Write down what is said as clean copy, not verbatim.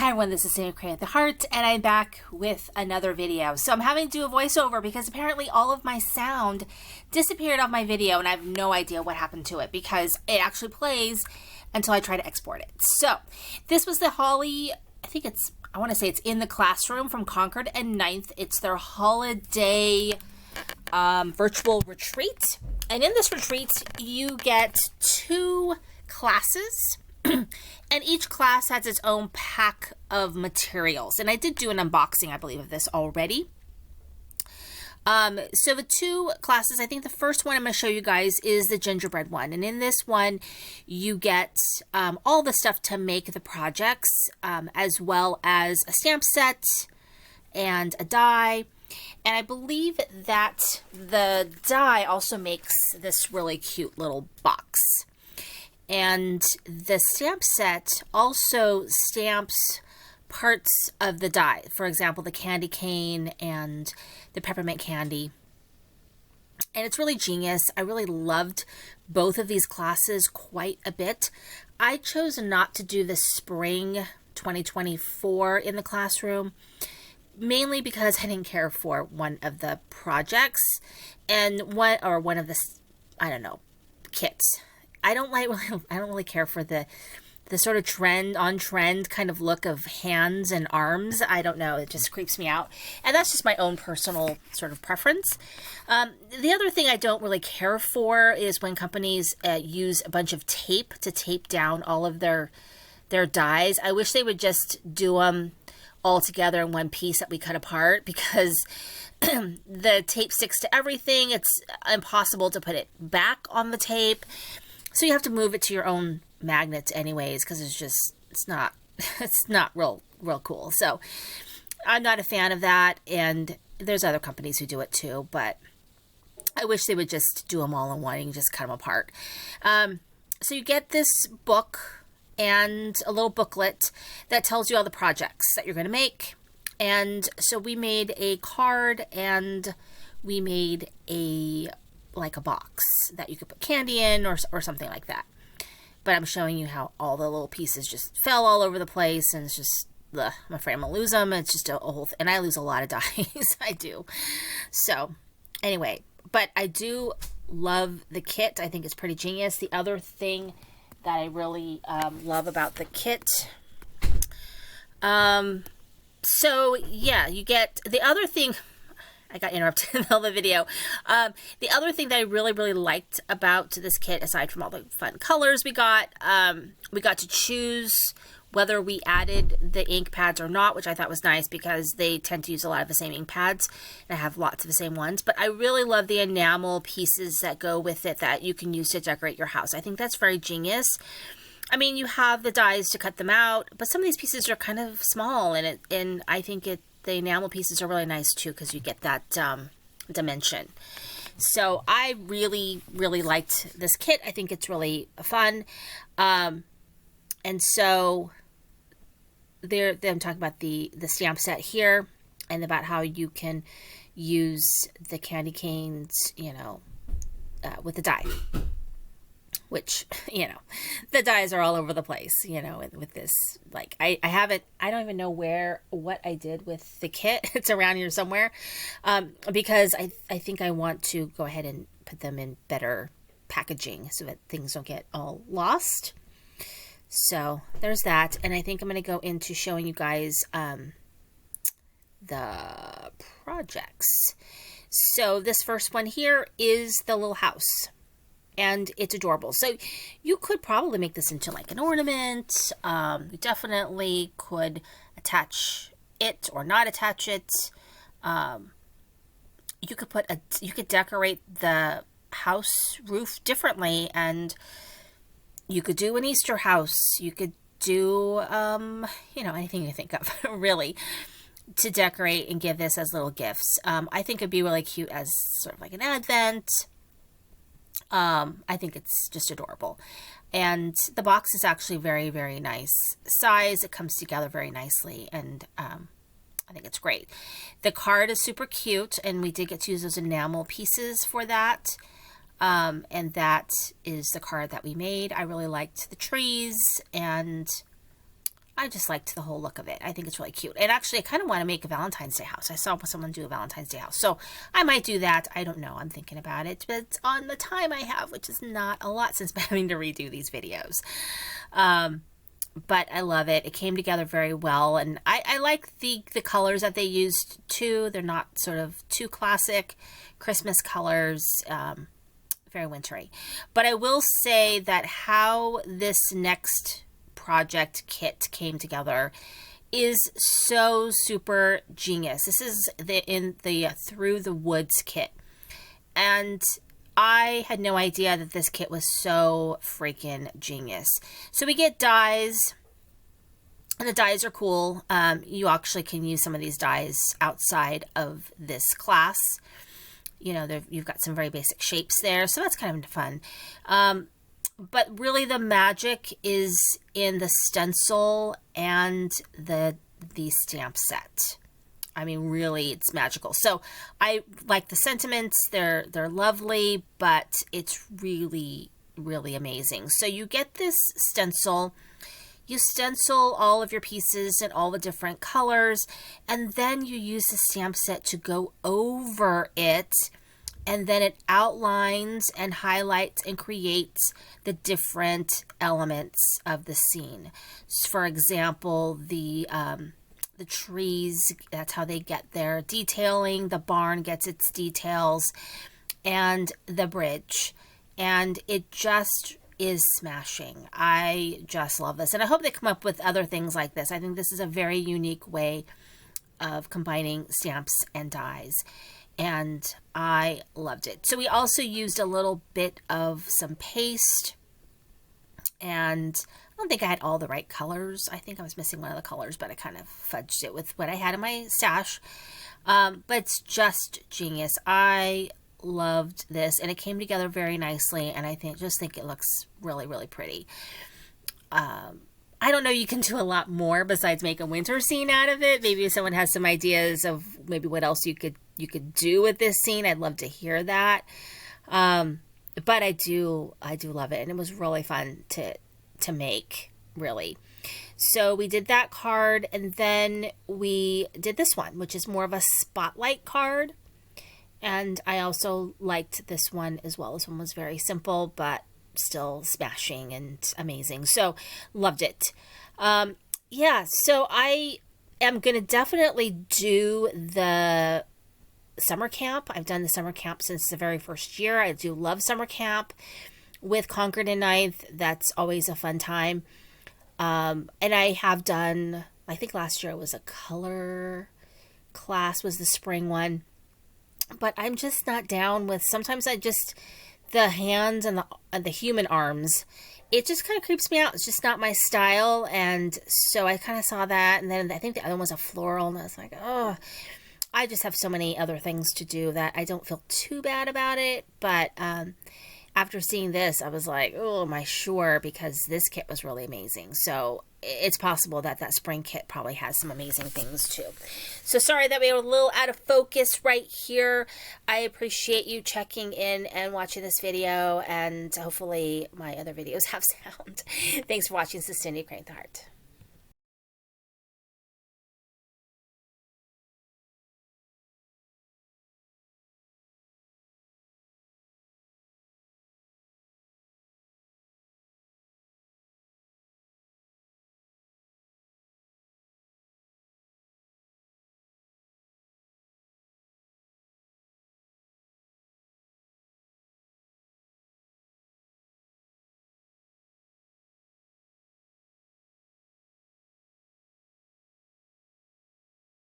Hi everyone, this is Sandy Create the Heart, and I'm back with another video. So I'm having to do a voiceover because apparently all of my sound disappeared off my video, and I have no idea what happened to it because it actually plays until I try to export it. So this was the Holly, I want to say it's in the classroom from Concord and Ninth. It's their holiday virtual retreat. And in this retreat, you get 2 classes. And each class has its own pack of materials. And I did do an unboxing, I believe, of this already. So the 2 classes, I think the first one I'm going to show you guys is the gingerbread one. And in this one, you get all the stuff to make the projects, as well as a stamp set and a die. And I believe that the die also makes this really cute little box. And the stamp set also stamps parts of the die. For example, the candy cane and the peppermint candy. And it's really genius. I really loved both of these classes quite a bit. I chose not to do the spring 2024 in the classroom, mainly because I didn't care for one of the projects and one of the, kits. I don't really care for the sort of on trend kind of look of hands and arms. I don't know. It just creeps me out. And that's just my own personal sort of preference. The other thing I don't really care for is when companies use a bunch of tape to tape down all of their dies. I wish they would just do them all together in one piece that we cut apart, because the tape sticks to everything. It's impossible to put it back on the tape. So you have to move it to your own magnets anyways, because it's not real cool. So I'm not a fan of that, and there's other companies who do it too, but I wish they would just do them all in one and just cut them apart. So you get this book and a little booklet that tells you all the projects that you're going to make. And so we made a card, and we made a box that you could put candy in or something like that. But I'm showing you how all the little pieces just fell all over the place, and it's just, I'm afraid I'm gonna lose them. It's just a whole and I lose a lot of dies. I do. So anyway, but I do love the kit. I think it's pretty genius. The other thing that I really love about the kit, so yeah, you get the other thing. I got interrupted in the middle of the video. The other thing that I really liked about this kit, aside from all the fun colors we got to choose whether we added the ink pads or not, which I thought was nice because they tend to use a lot of the same ink pads, and I have lots of the same ones. But I really love the enamel pieces that go with it that you can use to decorate your house. I think that's very genius. I mean, you have the dies to cut them out, but some of these pieces are kind of small, and I think the enamel pieces are really nice too, because you get that dimension. So I really liked this kit. I think it's really fun. And so I'm talking about the stamp set here, and about how you can use the candy canes, with the die. Which, the dies are all over the place, with this. Like, I don't even know what I did with the kit. It's around here somewhere. Because I think I want to go ahead and put them in better packaging so that things don't get all lost. So there's that. And I think I'm going to go into showing you guys the projects. So this first one here is the little house. And it's adorable. So you could probably make this into like an ornament. You definitely could attach it or not attach it. You could decorate the house roof differently, and you could do an Easter house. You could do anything you think of really to decorate and give this as little gifts. I think it'd be really cute as sort of like an Advent. I think it's just adorable. And the box is actually very nice size. It comes together very nicely, and I think it's great. The card is super cute, and we did get to use those enamel pieces for that. And that is the card that we made. I really liked the trees, and I just liked the whole look of it. I think it's really cute. And actually, I kind of want to make a Valentine's Day house. I saw someone do a Valentine's Day house. So I might do that. I don't know. I'm thinking about it. But it's on the time I have, which is not a lot since I'm having to redo these videos. But I love it. It came together very well. And I like the colors that they used too. They're not sort of too classic Christmas colors. Very wintry. But I will say that how this next project kit came together is so super genius. This is in the Through the Woods kit. And I had no idea that this kit was so freaking genius. So we get dies, and the dies are cool. You actually can use some of these dies outside of this class. You know, you've got some very basic shapes there, so that's kind of fun. But really the magic is in the stencil and the stamp set. I mean, really, it's magical. So I like the sentiments. They're lovely, but it's really, really amazing. So you get this stencil. You stencil all of your pieces in all the different colors, and then you use the stamp set to go over it. And then it outlines and highlights and creates the different elements of the scene. For example, the trees, that's how they get their detailing. The barn gets its details, and the bridge. And it just is smashing. I just love this. And I hope they come up with other things like this. I think this is a very unique way of combining stamps and dies. And I loved it. So we also used a little bit of some paste. And I don't think I had all the right colors. I think I was missing one of the colors, but I kind of fudged it with what I had in my stash. But it's just genius. I loved this, and it came together very nicely. And I just think it looks really, really pretty. I don't know, you can do a lot more besides make a winter scene out of it. Maybe if someone has some ideas of maybe what else you could do with this scene, I'd love to hear that. But I do love it, and it was really fun to make, really. So we did that card, and then we did this one, which is more of a spotlight card. And I also liked this one as well. This one was very simple, but still smashing and amazing. So loved it. Yeah, so I am going to definitely do the summer camp. I've done the summer camp since the very first year. I do love summer camp with Concord and Ninth. That's always a fun time. And I have done, I think last year it was a color class, was the spring one. But I'm just not down with, sometimes the hands and the human arms, it just kind of creeps me out. It's just not my style. And so I kind of saw that. And then I think the other one was a floral. And I was like, oh, I just have so many other things to do that I don't feel too bad about it. But after seeing this, I was like, oh, am I sure? Because this kit was really amazing. So it's possible that that spring kit probably has some amazing things too. So sorry that we were a little out of focus right here. I appreciate you checking in and watching this video, and hopefully my other videos have sound. Thanks for watching. This is Cindy Crane the Heart.